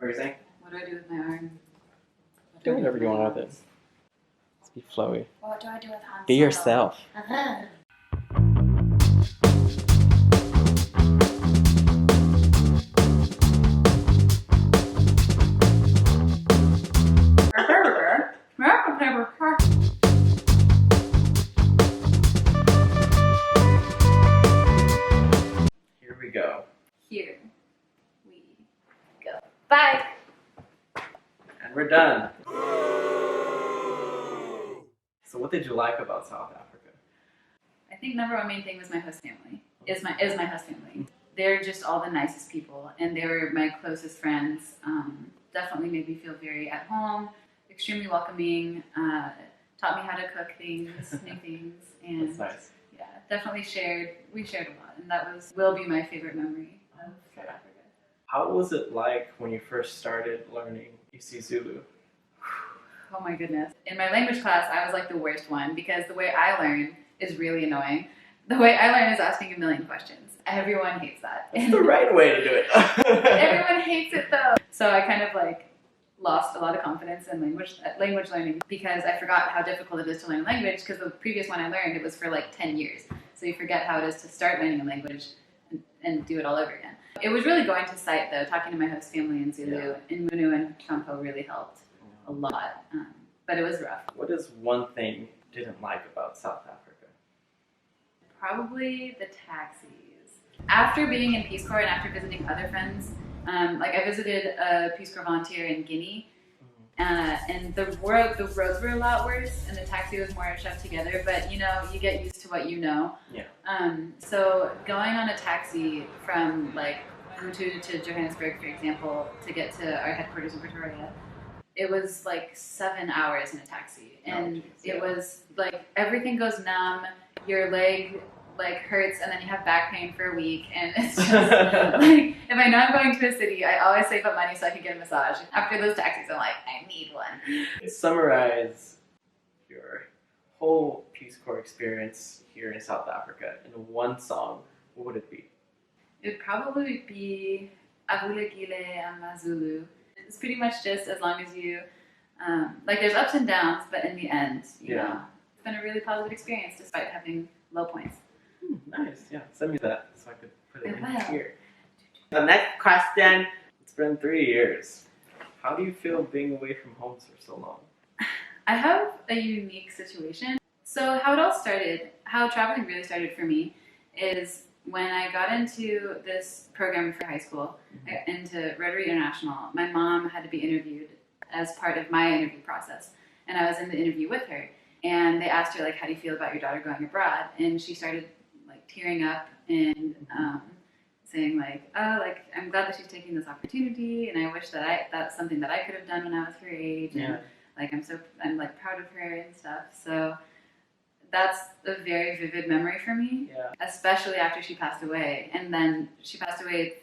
were you saying? What do I do with my arm? Do whatever you want with it. Just be flowy. What do I do with Han Be Solo? yourself. Here we go. Here we go. Bye. And we're done. So what did you like about South Africa? I think number one main thing was my host family. Is my host family. They're just all the nicest people, and they were my closest friends. Definitely made me feel very at home, extremely welcoming. Taught me how to cook things, new things, and That's nice. yeah, definitely we shared a lot, and that will be my favorite memory of South Africa. How was it like when you first started learning isiZulu? Oh my goodness. In my language class, I was like the worst one because the way I learn is really annoying. The way I learn is asking a million questions. Everyone hates that. That's the right way to do it. Everyone hates it though. So I kind of like lost a lot of confidence in language learning because I forgot how difficult it is to learn a language because the previous one I learned, it was for like 10 years. So you forget how it is to start learning a language and do it all over again. It was really going to sight though, talking to my host family in Zulu, and Munu and Champo really helped a lot. But it was rough. What is one thing you didn't like about South Africa? Probably the taxis. After being in Peace Corps and after visiting other friends, like I visited a Peace Corps volunteer in Guinea, and the roads were a lot worse, and the taxi was more shoved together. But you know, you get used to what you know. Yeah. So going on a taxi from like Butu to Johannesburg, for example, to get to our headquarters in Pretoria, it was like 7 hours in a taxi, and it was like everything goes numb. Your leg like hurts, and then you have back pain for a week, and it's just like if I know I'm going to a city, I always save up money so I can get a massage. After those taxis, I'm like, I need one. Summarize your whole Peace Corps experience here in South Africa in one song. What would it be? It would probably be Avulekile Amazulu. It's pretty much just as long as you like there's ups and downs, but in the end, you know, it's been a really positive experience despite having low points. Nice, yeah. Send me that so I could put it in I will. here. The next question. It's been 3 years. How do you feel being away from home for so long? I have a unique situation. So how it all started, how traveling really started for me, is when I got into this program for high school, into Rotary International. My mom had to be interviewed as part of my interview process, and I was in the interview with her. And they asked her, like, how do you feel about your daughter going abroad? And she started, like, tearing up and saying, like, oh, like, I'm glad that she's taking this opportunity, and I wish that that's something that I could have done when I was her age. And, like, I'm, like, proud of her and stuff. So that's a very vivid memory for me, especially after she passed away. And then she passed away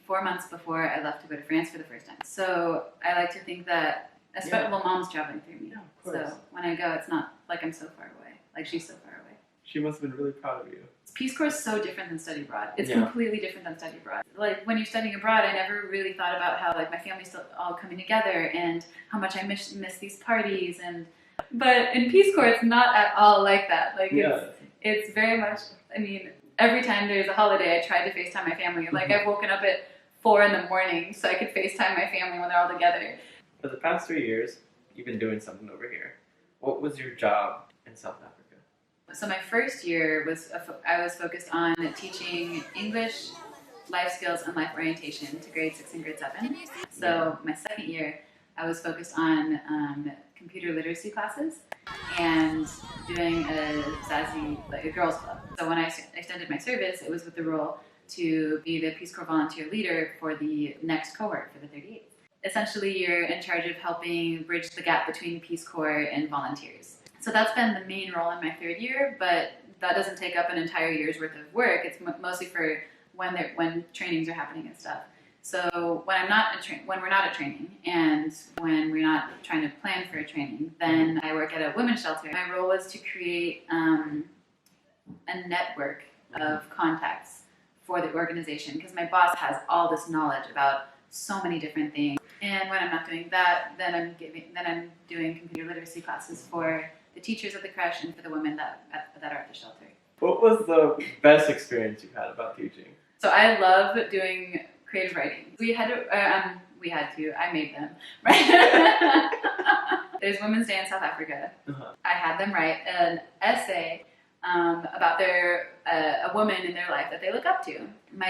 4 months before I left to go to France for the first time. So I like to think that, especially while mom's traveling through me. So when I go, it's not like I'm so far away. Like she's so far away. She must have been really proud of you. Peace Corps is so different than study abroad. It's completely different than study abroad. Like when you're studying abroad, I never really thought about how like my family's still all coming together and how much I miss these parties. But in Peace Corps, it's not at all like that. Like it's very much. I mean, every time there's a holiday, I try to FaceTime my family. Like I've woken up at 4 a.m. so I could FaceTime my family when they're all together. For the past 3 years, you've been doing something over here. What was your job in South Africa? So my first year I was focused on teaching English, life skills, and life orientation to grade 6 and grade 7. So my second year, I was focused on computer literacy classes and doing a Zazie, like a girls club. So when I extended my service, it was with the role to be the Peace Corps volunteer leader for the next cohort for the 38th. Essentially, you're in charge of helping bridge the gap between Peace Corps and volunteers. So that's been the main role in my 3rd year, but that doesn't take up an entire year's worth of work. It's mostly for when trainings are happening and stuff. So when we're not at training and when we're not trying to plan for a training, then I work at a women's shelter. My role was to create a network of contacts for the organization because my boss has all this knowledge about so many different things. And when I'm not doing that, then I'm doing computer literacy classes for the teachers at the creche and for the women that are at the shelter. What was the best experience you've had about teaching? So I love doing creative writing. I made them, right? There's Women's Day in South Africa. I had them write an essay about a woman in their life that they look up to. I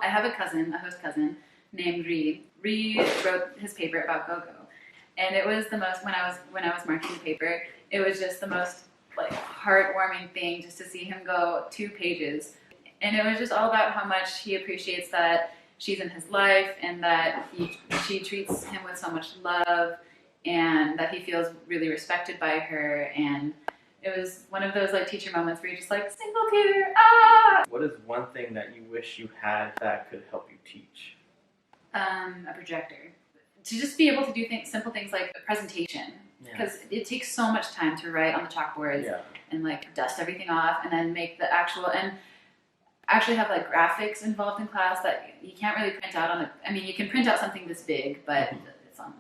have a host cousin named Reed. Reed wrote his paper about Gogo, and it was the most, when I was marking the paper, it was just the most like heartwarming thing just to see him go 2 pages. And it was just all about how much he appreciates that she's in his life and that she treats him with so much love and that he feels really respected by her. And it was one of those like teacher moments where you're just like, single tear, ah! What is one thing that you wish you had that could help you teach? A projector. To just be able to do simple things like a presentation. Because it takes so much time to write on the chalkboards and like dust everything off and then make the actually have like graphics involved in class that you can't really print out you can print out something this big, but it's on.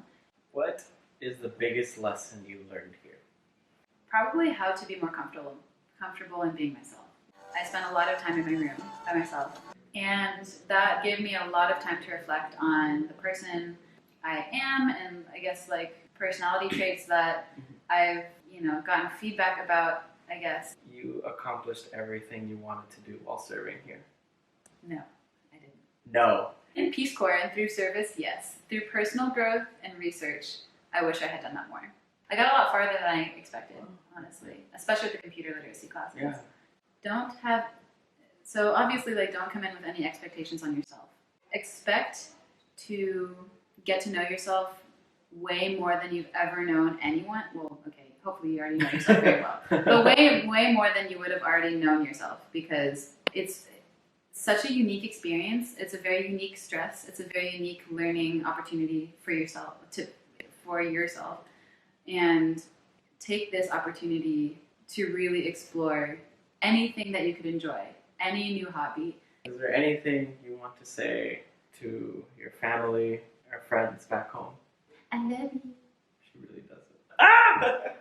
What is the biggest lesson you learned here? Probably how to be more comfortable in being myself. I spent a lot of time in my room by myself, and that gave me a lot of time to reflect on the person I am and I guess like personality traits that I've gotten feedback about, I guess. You accomplished everything you wanted to do while serving here? No, I didn't. No. In Peace Corps and through service, yes. Through personal growth and research, I wish I had done that more. I got a lot farther than I expected, honestly, especially with the computer literacy classes. Yeah. So obviously, like, don't come in with any expectations on yourself. Expect to get to know yourself way more than you've ever known anyone. Well, okay, hopefully you already know yourself very well, but way more than you would have already known yourself, because it's such a unique experience. It's a very unique stress. It's a very unique learning opportunity for yourself, and take this opportunity to really explore anything that you could enjoy, any new hobby. Is there anything you want to say to your family or friends back home? I love you. She really doesn't. Ah!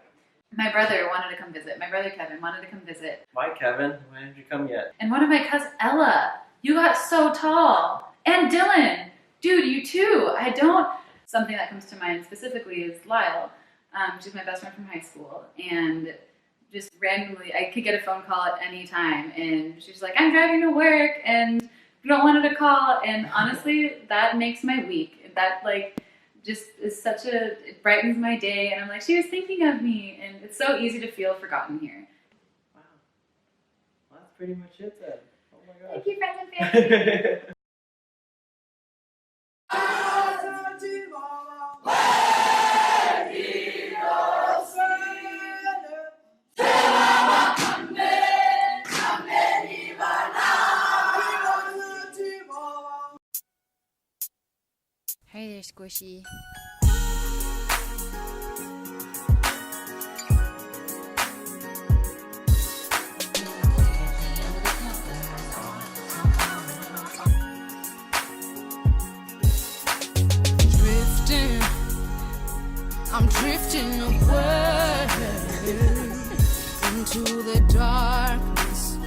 My brother wanted to come visit. My brother Kevin wanted to come visit. Why, Kevin? Why didn't you come yet? And one of my cousins, Ella, you got so tall. And Dylan, dude, you too. Something that comes to mind specifically is Lyle. She's my best friend from high school. And just randomly, I could get a phone call at any time. And she's like, I'm driving to work and you don't want her to call. And honestly, that makes my week. That just is it brightens my day, and I'm like, she was thinking of me, and it's so easy to feel forgotten here. Wow. Well, that's pretty much it then. Oh my gosh. Thank you, friends and family. Hey there, Squishy. I'm drifting away into the darkness.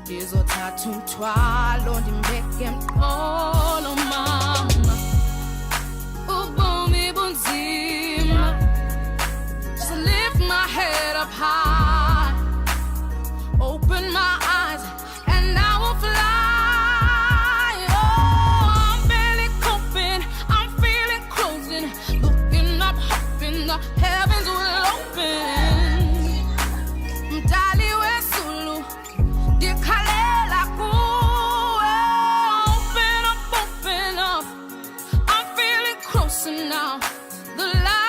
Izothatha umthwalo ndimbeke emqolo mama. Ubomi bunzima. Just lift my head up high. Open my eyes and I will fly. Oh, I'm barely coping. I'm feeling closing. Looking up, hoping the heavens will open. Mdali wesulu, dikhalela kuwe. Open up, open up. I'm feeling closer now. The light